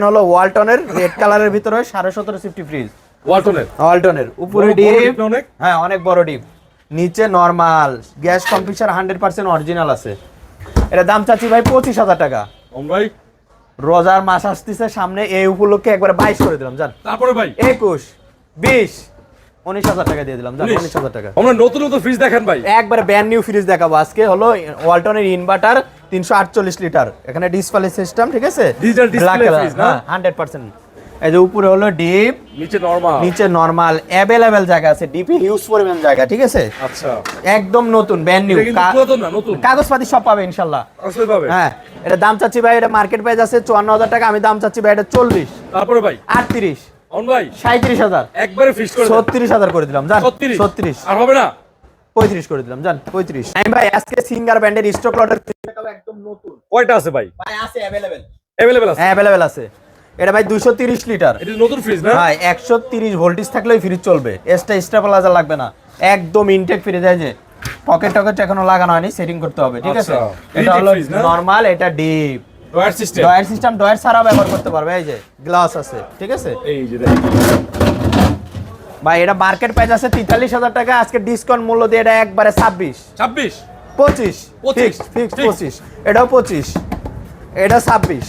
হলো ওয়ালটনের রেড কালারের ভিতরে 17.5 সিফটি ফ্রিজ। ওয়ালটনের উপরে ডিপ, হ্যাঁ অনেক বড় ডিপ, নিচে নরমাল গ্যাস কম্প্রেসার 100% অরিজিনাল আছে। এটা দাম চাচ্ছি ভাই 25,000 টাকা। ভাই রোজার মাস আসতেছে সামনে, এই উপলক্ষে একবার 22 করে দিলাম জান। তারপরে ভাই 21, 20, 19,000 টাকা দিয়ে দিলাম জান। 19,000 টাকা। আমরা নতুন নতুন ফ্রিজ দেখেন ভাই, একবার ব্র্যান্ড নিউ ফ্রিজ দেখাবো আজকে। হলো ওয়ালটনের ইনভার্টার 348 লিটার, এখানে ডিসপ্লে সিস্টেম, ঠিক আছে, ডিজিটাল ডিসপ্লে ফ্রিজ না 100%। এই যে উপরে হলো ডিপ, নিচে নরমাল, अवेलेबल জায়গা আছে, ডিপি হিউজ পরিমাণ জায়গা, ঠিক আছে। আচ্ছা একদম নতুন ব্র্যান্ড নিউ, কাগজপাতি সব পাবে ইনশাআল্লাহ। হ্যাঁ, এটা দাম চাচ্ছি ভাই, এটা মার্কেট প্রাইস আছে 54,000 টাকা, আমি দাম চাচ্ছি ভাই এটা 40। তারপরে ভাই 38, ভাই 37,000, একবারে ফিক্স করে 36,000 করে দিলাম জান। 36 আর হবে না, 35 করে দিলাম জান। 35 আমি ভাই আজকে সিঙ্গার ব্র্যান্ডের স্টক লটের একদম নতুন কয়টা আছে ভাই? ভাই আছে अवेलेबल আছে, হ্যাঁ अवेलेबल আছে। এটা ভাই 230 লিটার, এটা নতুন ফ্রিজ না ভাই 130 ভোল্টেজ থাকলেই ফ্রিজ চলবে, স্টেবিলাইজার লাগবে না, একদম ইনটেক ফ্রিজ। এই যে পকেট টকেট এখনো লাগানো হয়নি, সেটিং করতে হবে, ঠিক আছে। এটা হলো নরমাল, এটা ডিপ ডয়ার সিস্টেম, ডয়ার ছাড়াও ব্যবহার করতে পারবে। এই যে গ্লাস আছে, ঠিক আছে। এই যে দেখেন ভাই এটা মার্কেট প্রাইস আছে 43,000 টাকা, আজকে ডিসকাউন্ট মূল্য দিয়ে এটা একবারে 26, 25, ফিক্সড 25, এটাও 25, এটা 26।